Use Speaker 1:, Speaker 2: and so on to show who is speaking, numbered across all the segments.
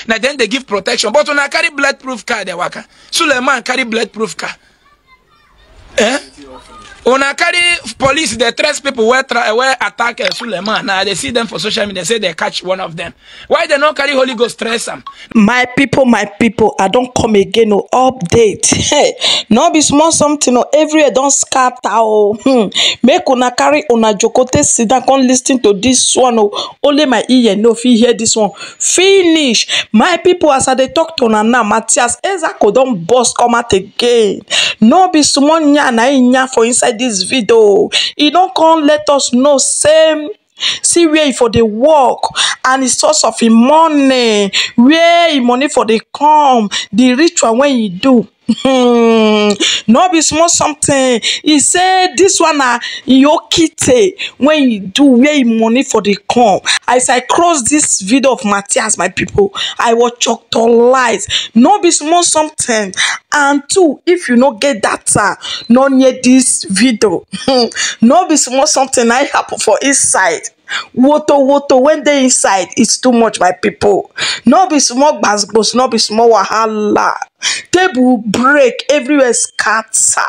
Speaker 1: Now then they give protection. But when I carry bulletproof car, they waka. Suleiman carry bulletproof car. Eh? When I carry police, they trace people where attack Suleiman. Now they see them for social media. They say they catch one of them. Why they not carry Holy Ghost trace them?
Speaker 2: My people, I don't come again. No update. Hey, no be small something. No everywhere don't scatter. Oh, make una carry una jokote sit down. Come listen to this one. Oh, only my ear no fi hear this one. Finish. My people, as I dey talk to una now, Mathias Ezeaku don't bust come out again. No be small nya na nya for inside this video. He don't come let us know same. See where for the work and the source of the money, where the money for the come, the ritual when you do. No be small something. He said this one your kite when you do where money for the come. As I cross this video of Mathias, my people, I will chalk to lies. No be small something. And two, if you not get data, not near this video. No be small something I happen for inside. Woto when they inside, it's too much, my people. No be small basbos, no be small wahala. Table break everywhere scatter.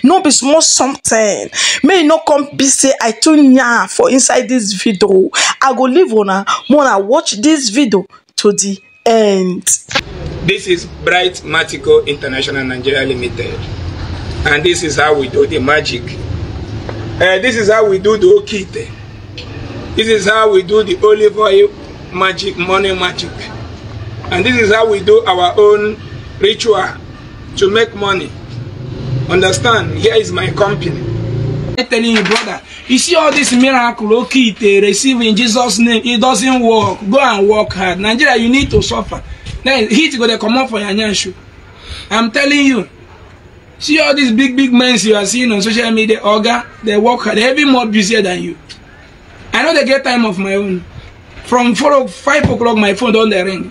Speaker 2: No be small something. May not come be say I tune ya for inside this video. I go leave on wanna watch this video to the end.
Speaker 1: This is Bright Matico International Nigeria Limited, and this is how we do the magic. This is how we do the okite. This is how we do the olive oil magic, money magic. And this is how we do our own ritual to make money. Understand? Here is my company. I'm telling you, brother, you see all this miracle, okay, they receive in Jesus' name, it doesn't work. Go and work hard. Nigeria, you need to suffer. Then heat go to come up for your nyanshu. I'm telling you. See all these big men you are seeing on social media, Oga, they work hard. They're even more busier than you. I know they get time of my own. From 4 or 5 o'clock, my phone don't ring.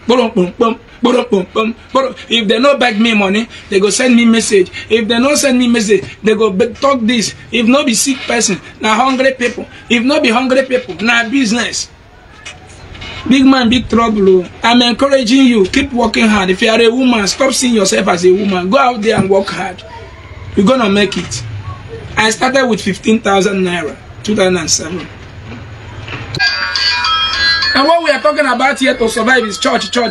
Speaker 1: If they not back me money, they go send me message. If they not send me message, they go talk this. If not be sick person, now hungry people. If not be hungry people, now business. Big man, big trouble. I'm encouraging you, keep working hard. If you are a woman, stop seeing yourself as a woman. Go out there and work hard. You're gonna make it. I started with 15,000 naira, 2007. And what we are talking about here to survive is church. Jesus.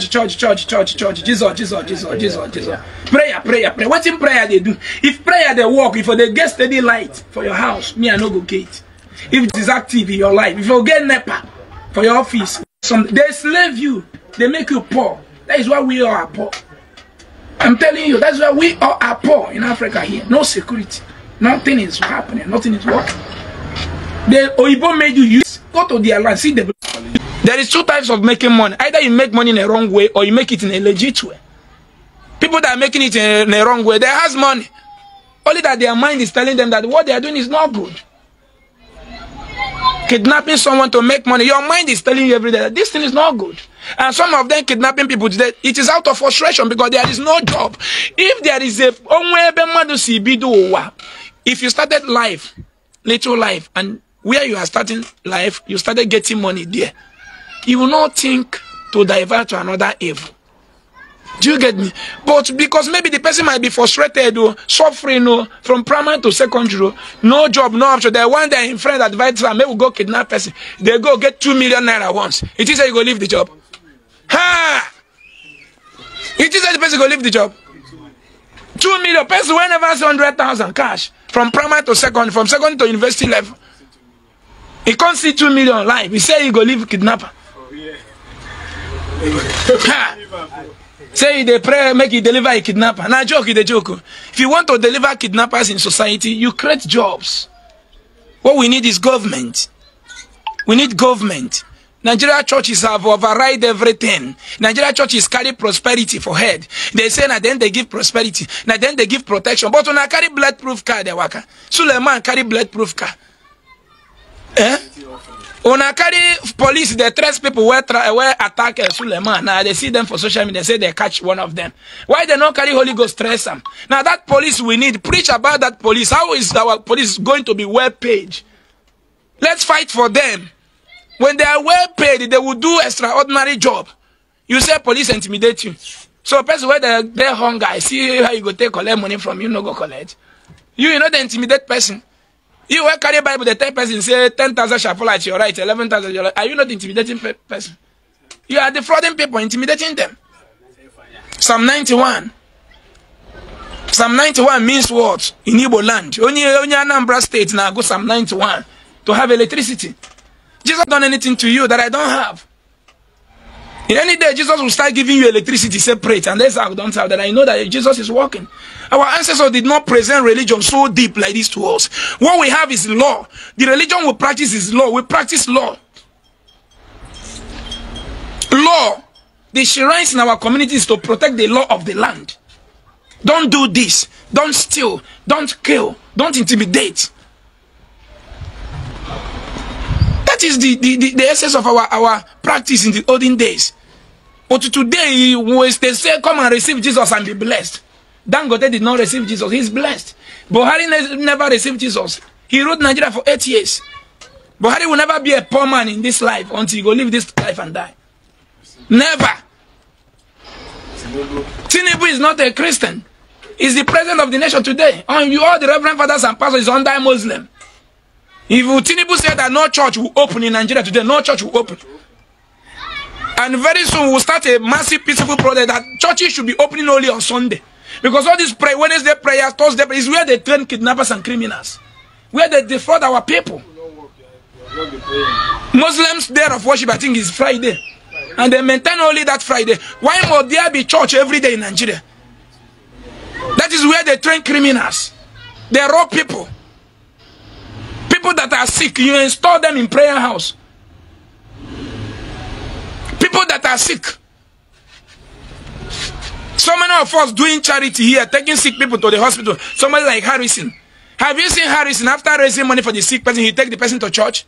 Speaker 1: Prayer. What in prayer they do? If prayer they work, if they get steady light for your house, me I no go get. If it is active in your life, if you get NEPA for your office, they slave you, they make you poor. That is why we all are poor. I'm telling you, that's why we all are poor in Africa here. No security. Nothing is happening. Nothing is working. The Oibo made you use. Go to their land, see the. There is 2 types of making money. Either you make money in a wrong way or you make it in a legit way. People that are making it in a wrong way, they have money. Only that their mind is telling them that what they are doing is not good. Kidnapping someone to make money, your mind is telling you every day that this thing is not good. And some of them kidnapping people today, it is out of frustration because there is no job. If there is a if you started life, little life, and where you are starting life, you started getting money there, you will not think to divert to another evil. Do you get me? But because maybe the person might be frustrated or suffering or from primary to secondary, no job, no option. They one day in friend advise them, maybe we'll go kidnap person. They go get 2 million naira once. It is that you go leave the job. Ha! It is that the person go leave the job. 2 million person whenever 100,000 cash from primary to secondary, from secondary to university level. He can't see 2 million life. He say he go leave kidnapper. Say they pray, make you deliver a kidnapper. Now joke is the joke. If you want to deliver kidnappers in society, you create jobs. What we need is government. We need government. Nigeria churches have override everything. Nigeria churches carry prosperity for head. They say that then they give prosperity. Now then they give protection. But when I carry bulletproof car, they work. Suleiman carry bulletproof car. Eh? When I carry police, they trace people where attack Suleiman. Now they see them for social media. They say they catch one of them. Why they not carry Holy Ghost trace them? Now that police we need. Preach about that police. How is our police going to be well paid? Let's fight for them. When they are well paid, they will do extraordinary job. You say police intimidate you. So person where they hunger, I see how you go take collect money from you, no go collect. You know the intimidate person. You will carry Bible, the 10 person say 10,000 shall fall at your right, 11,000 your right. Are you not intimidating person? You are defrauding people, intimidating them. Psalm 91. Psalm 91 means what? In Igbo land. Only Anambra state now go Psalm 91 to have electricity. Jesus done anything to you that I don't have. In any day, Jesus will start giving you electricity separate, and that's how I don't have that. I know that Jesus is working. Our ancestors did not present religion so deep like this to us. What we have is law. The religion we practice is law. We practice law. Law. The shrines in our community is to protect the law of the land. Don't do this. Don't steal. Don't kill. Don't intimidate. That is the essence of our practice in the olden days. But today, they say, come and receive Jesus and be blessed. Dangote did not receive Jesus. He's blessed. Buhari never received Jesus. He ruled Nigeria for 8 years. Buhari will never be a poor man in this life until he go live this life and die. Never. Tinubu is not a Christian. He's the president of the nation today. All the reverend fathers and pastors is under Muslim. If Tinubu said that no church will open in Nigeria today, no church will open. And very soon we'll start a massive peaceful project that churches should be opening only on Sunday. Because all these Wednesday prayers, Thursday prayers, is where they train kidnappers and criminals. Where they defraud our people. Muslims' day of worship, I think, is Friday. And they maintain only that Friday. Why must there be church every day in Nigeria? That is where they train criminals. They rob people. People that are sick, you install them in prayer house. People that are sick. So many of us doing charity here, taking sick people to the hospital. Somebody like Harrison. Have you seen Harrison after raising money for the sick person, he take the person to church?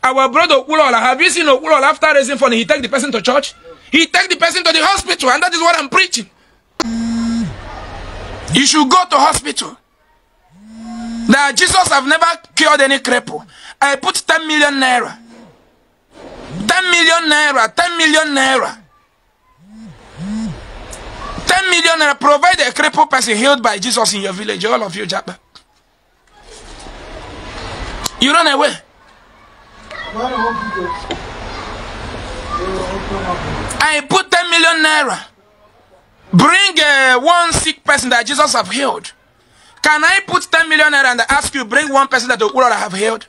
Speaker 1: Our brother Okulola, have you seen Okulola after raising money, he take the person to church? He take the person to the hospital, and that is what I'm preaching. You should go to hospital. Now, Jesus have never cured any cripple. I put 10 million naira. 10 million naira. 10 million naira. 10 million naira. Provide a crippled person healed by Jesus in your village. All of you, Jabba. You run away. I put 10 million naira. Bring one sick person that Jesus have healed. Can I put 10 million naira and ask you bring one person that the world have healed?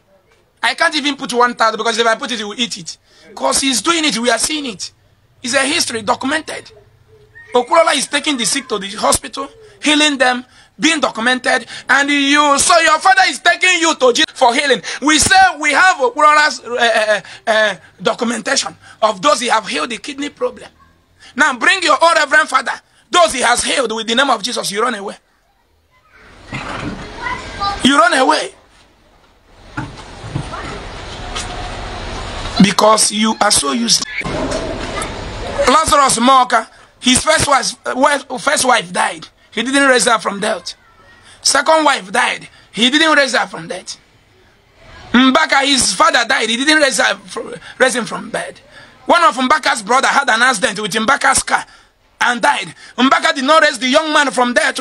Speaker 1: I can't even put 1,000 because if I put it, he will eat it. Because he's doing it, we are seeing it. It's a history documented. Okulola is taking the sick to the hospital, healing them, being documented, and so your father is taking you to Jesus for healing. We say we have Okulola's documentation of those he have healed the kidney problem. Now bring your own reverend father, those he has healed with the name of Jesus, you run away. You run away. Because you are so useless. Lazarus Moka, his first wife died. He didn't raise her from death. Second wife died. He didn't raise her from death. Mbaka, his father died. He didn't raise him from bed. One of Mbaka's brother had an accident with Mbaka's car and died. Mbaka did not raise the young man from death.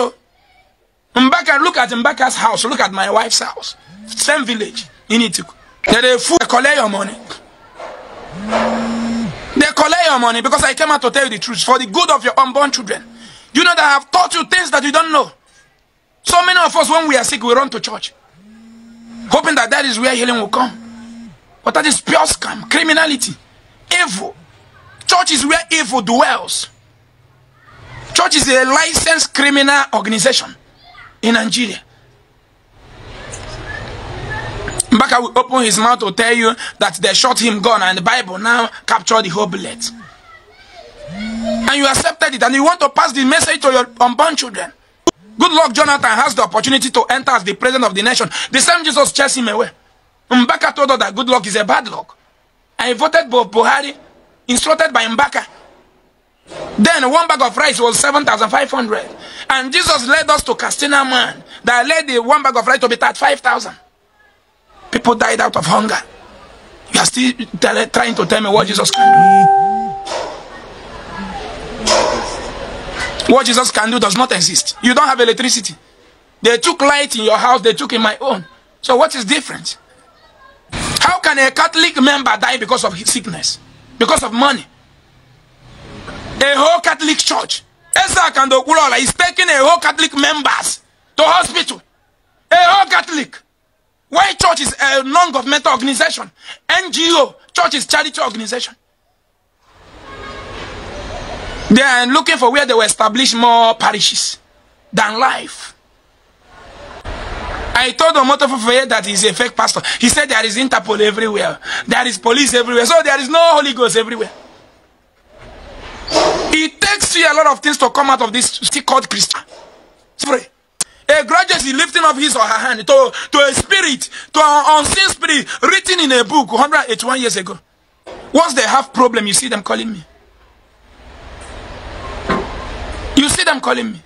Speaker 1: Mbaka, look at Mbaka's house. Look at my wife's house. Same village in Itiku. They collect your money. They collect your money because I came out to tell you the truth for the good of your unborn children. You know that I have taught you things that you don't know. So many of us, when we are sick, we run to church, hoping that that is where healing will come. But that is pure scam, criminality, evil. Church is where evil dwells. Church is a licensed criminal organization in Nigeria. Mbaka will open his mouth to tell you that they shot him gun and the Bible now captured the whole bullet. And you accepted it and you want to pass the message to your unborn children. Good luck, Jonathan has the opportunity to enter as the president of the nation. The same Jesus chased him away. Mbaka told us that good luck is a bad luck. I voted for Buhari, instructed by Mbaka. Then one bag of rice was 7,500. And Jesus led us to Castina man that led the one bag of rice to be 35,000. People died out of hunger. You are still trying to tell me what Jesus can do. What Jesus can do does not exist. You don't have electricity. They took light in your house, they took in my own. So what is different? How can a Catholic member die because of his sickness? Because of money? A whole Catholic church, Ezeaku and Okulola, is taking a whole Catholic members to hospital. A whole Catholic. Why church is a non-governmental organization? NGO, church is charity organization. They are looking for where they will establish more parishes than life. I told Omoto Fufeyin that he's a fake pastor. He said there is Interpol everywhere. There is police everywhere. So there is no Holy Ghost everywhere. It takes you a lot of things to come out of this stick called Christian. Pray. A graduate is lifting up his or her hand to a spirit, to an unseen spirit written in a book 181 years ago. Once they have problem, you see them calling me. You see them calling me.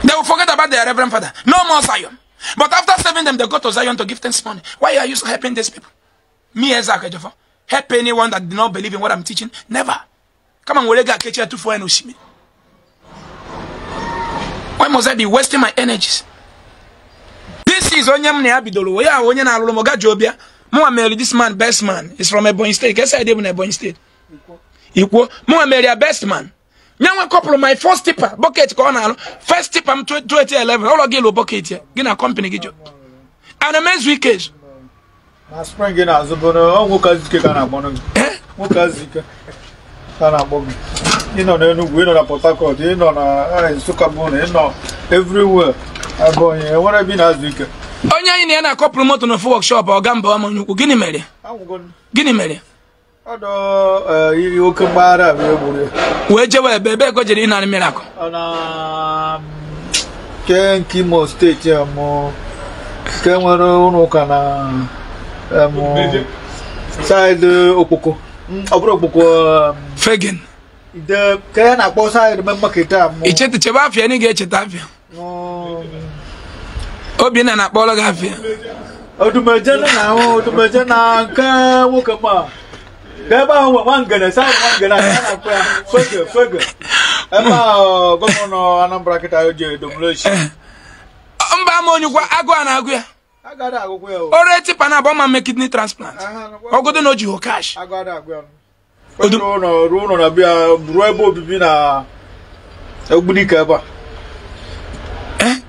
Speaker 1: They will forget about their reverend father. No more Zion. But after serving them, they go to Zion to give thanks money. Why are you so helping these people? Me, Ezeaku, help anyone that did not believe in what I'm teaching? Never. Come on, we'll get a 2 and Oshimi. Why must I be wasting my energies? This is Onyam Neabidolo. Yeah, Onyana Lomoga Jobia. Moameri, this man, best man, is from Ebonyi State. Guess I did in Ebonyi State. Equal. Moameri, best man. Now, a couple of my first tipper, bucket corner, first tip, I'm 2011. All again, bucket here. Get a company. And a man's weekend.
Speaker 3: I spring in as a bono, Wokazika, Wokazika, you know, we don't have Potako, you know, Sukabone, you know, everywhere. I'm going, what I've been as weaker.
Speaker 1: Only in a couple of motor of workshop or gamble among Guinea Mary. Guinea Mary.
Speaker 3: You come back,
Speaker 1: where you were, baby, got it in a miracle.
Speaker 3: Can Kimo State, more Cameron Okana, side Opoko, Obroko,
Speaker 1: Fagan.
Speaker 3: The can I boss I remember Kita.
Speaker 1: It's at the Chabafia and get Chetavia. Obin and Apologafia.
Speaker 3: Oh, to my general now, to my general, Wokama. Gaba one gonna sound one gonna figure. Emma Governor Anambra Ketayo Dumlush.
Speaker 1: Ambamon, Aguana. I got a well. Already Panabama make kidney transplant. Or go to know you cash.
Speaker 3: I got a well. Run a beer, Robo Bibina Obunikaba. Eh?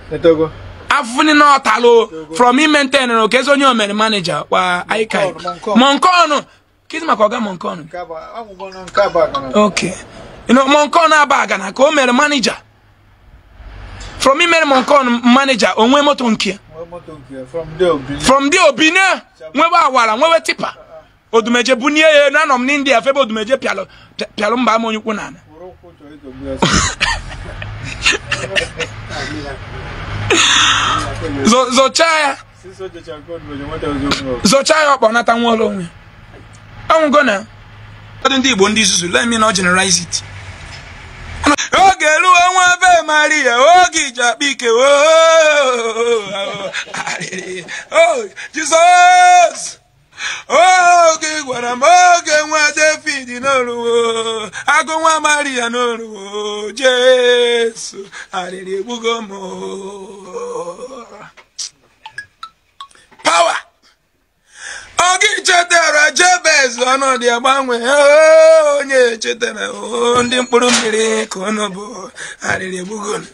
Speaker 3: I've no talo from him maintain an occasional manager. Why I can't. Moncono. Kiss my Koga Moncono. Okay. You know, Moncona Bagana, come manager. From me, Moncon manager, on Wemotonkia. From the Obina, Weba, Wewa Tipper. Or the Major Bunia, none of Nindia, Fable, the Major Palumba Monukunan. Zochaya Bonatan Wallon. I'm gonna. I don't do one this, let me not generalize it. Okay, Luan Maria, Ogija, Bike, oh, Jesus. Okay, what I'm okay, what they feed in all. I go on Maria, no, Jesus. I did go more. Power. Ogi chetara Jabez ono dia banwe onye chetara ndi mkpụrụ mmiri ka ono bụ arịrị bugon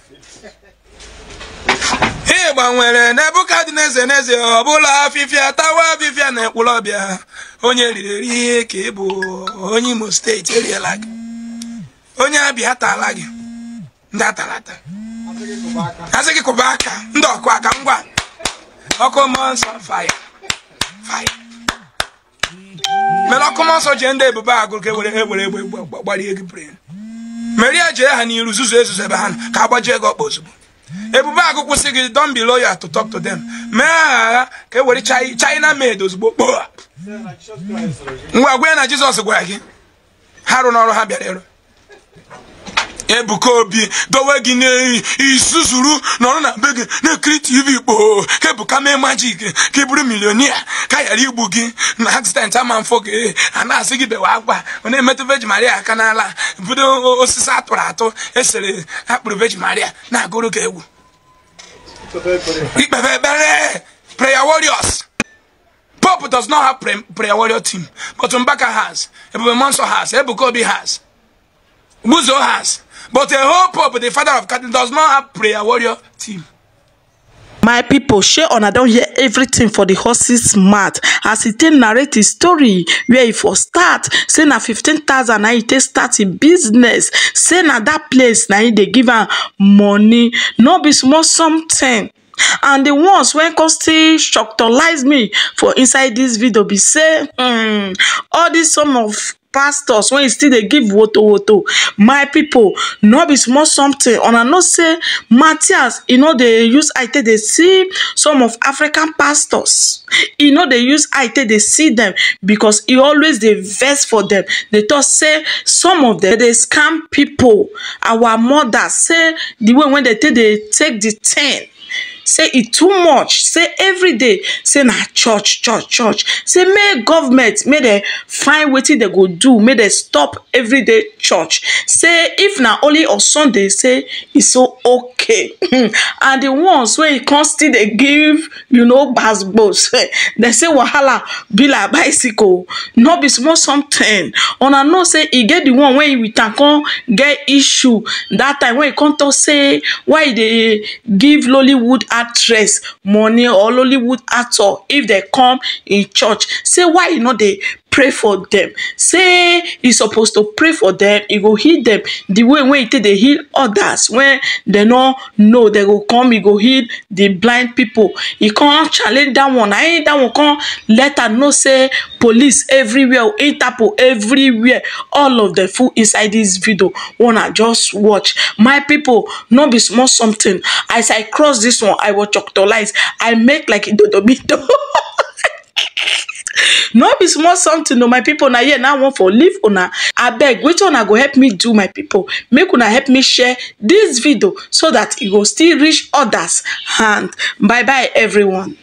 Speaker 3: e gbanwere Nebukadneza neze ọbụla afifia tawa afifia na ekpulobia onye ririri ka ịbụ onye Imo steeti eriela gị onye Abịa atala gị ndị atalata asị gị kụba aka ndị ọkụ aka ngwa ọkụ mmụọ nsọ fire Mela comment so jende baba agụrụ ka were gbari ego brain Maria je ha n'iru zuzu ezuzu ebe ha ka agbaje ego okpozugbo ebube agụ kwụsị gị don't be loyal to talk to them mee ka were China made ozugbo kpo ngwa gwe na Jesus gwara gị ha rụ n'ọrụ ha bịara ero Ebuka Obi dowe gi ne isuzuru no na beg na create TV po ke buka me magic ke buru millionaire ka yari igbu gi na accident amanfo ke ana asigi be wa agba ona emetu Virgin Maria kanala budo osisa atụrụ atụ esere akpụrụ Virgin Maria na agụrụ ka ewu prayer warriors. Pope does not have prayer warrior team, but Mbaka has, Ebube Manso has, Ebuka Obi has, Muzo has, but the whole Pope, the father of Catholic, does not have prayer warrior team.
Speaker 2: My people, share on I don't hear everything for the horse's mouth as he take narrate his story where he for start say na 15,000 na he take start a business, say na that place na he they give am money, no be small something. And the ones when still shocktorize me for inside this video be say all this some of pastors when still they give woto. My people, no be small something. And I know say Mathias, they use IT, they see some of African pastors. They use IT, they see them because he always they vex for them. They thought say some of them they scam people. Our mothers say the way when they take the 10. Say it too much. Say every day. Say na church. Say may government may they find wetin they go do. May they stop everyday church. Say if na only on Sunday, say it's so okay. And the ones where you constantly they give, basbos. They say wahala be like bicycle. No be small something. On I know say he get the one where we can get issue that time when you come to say why they give Lollywood actress money or Lollywood actor if they come in church. Say why they pray for them. Say he's supposed to pray for them. He go heal them the way when they heal others. When they don't know they go come, he go heal the blind people. He can't challenge that one. That one can't let her know say police everywhere, Interpol everywhere. All of the fool inside this video. Wanna just watch. My people, no be small something. As I cross this one, I will chocolate. I make like it do. No be small something. No, my people, now here now want for leave una. I beg, which one I go help me do, my people? Make una help me share this video so that it will still reach others hand. Bye bye everyone.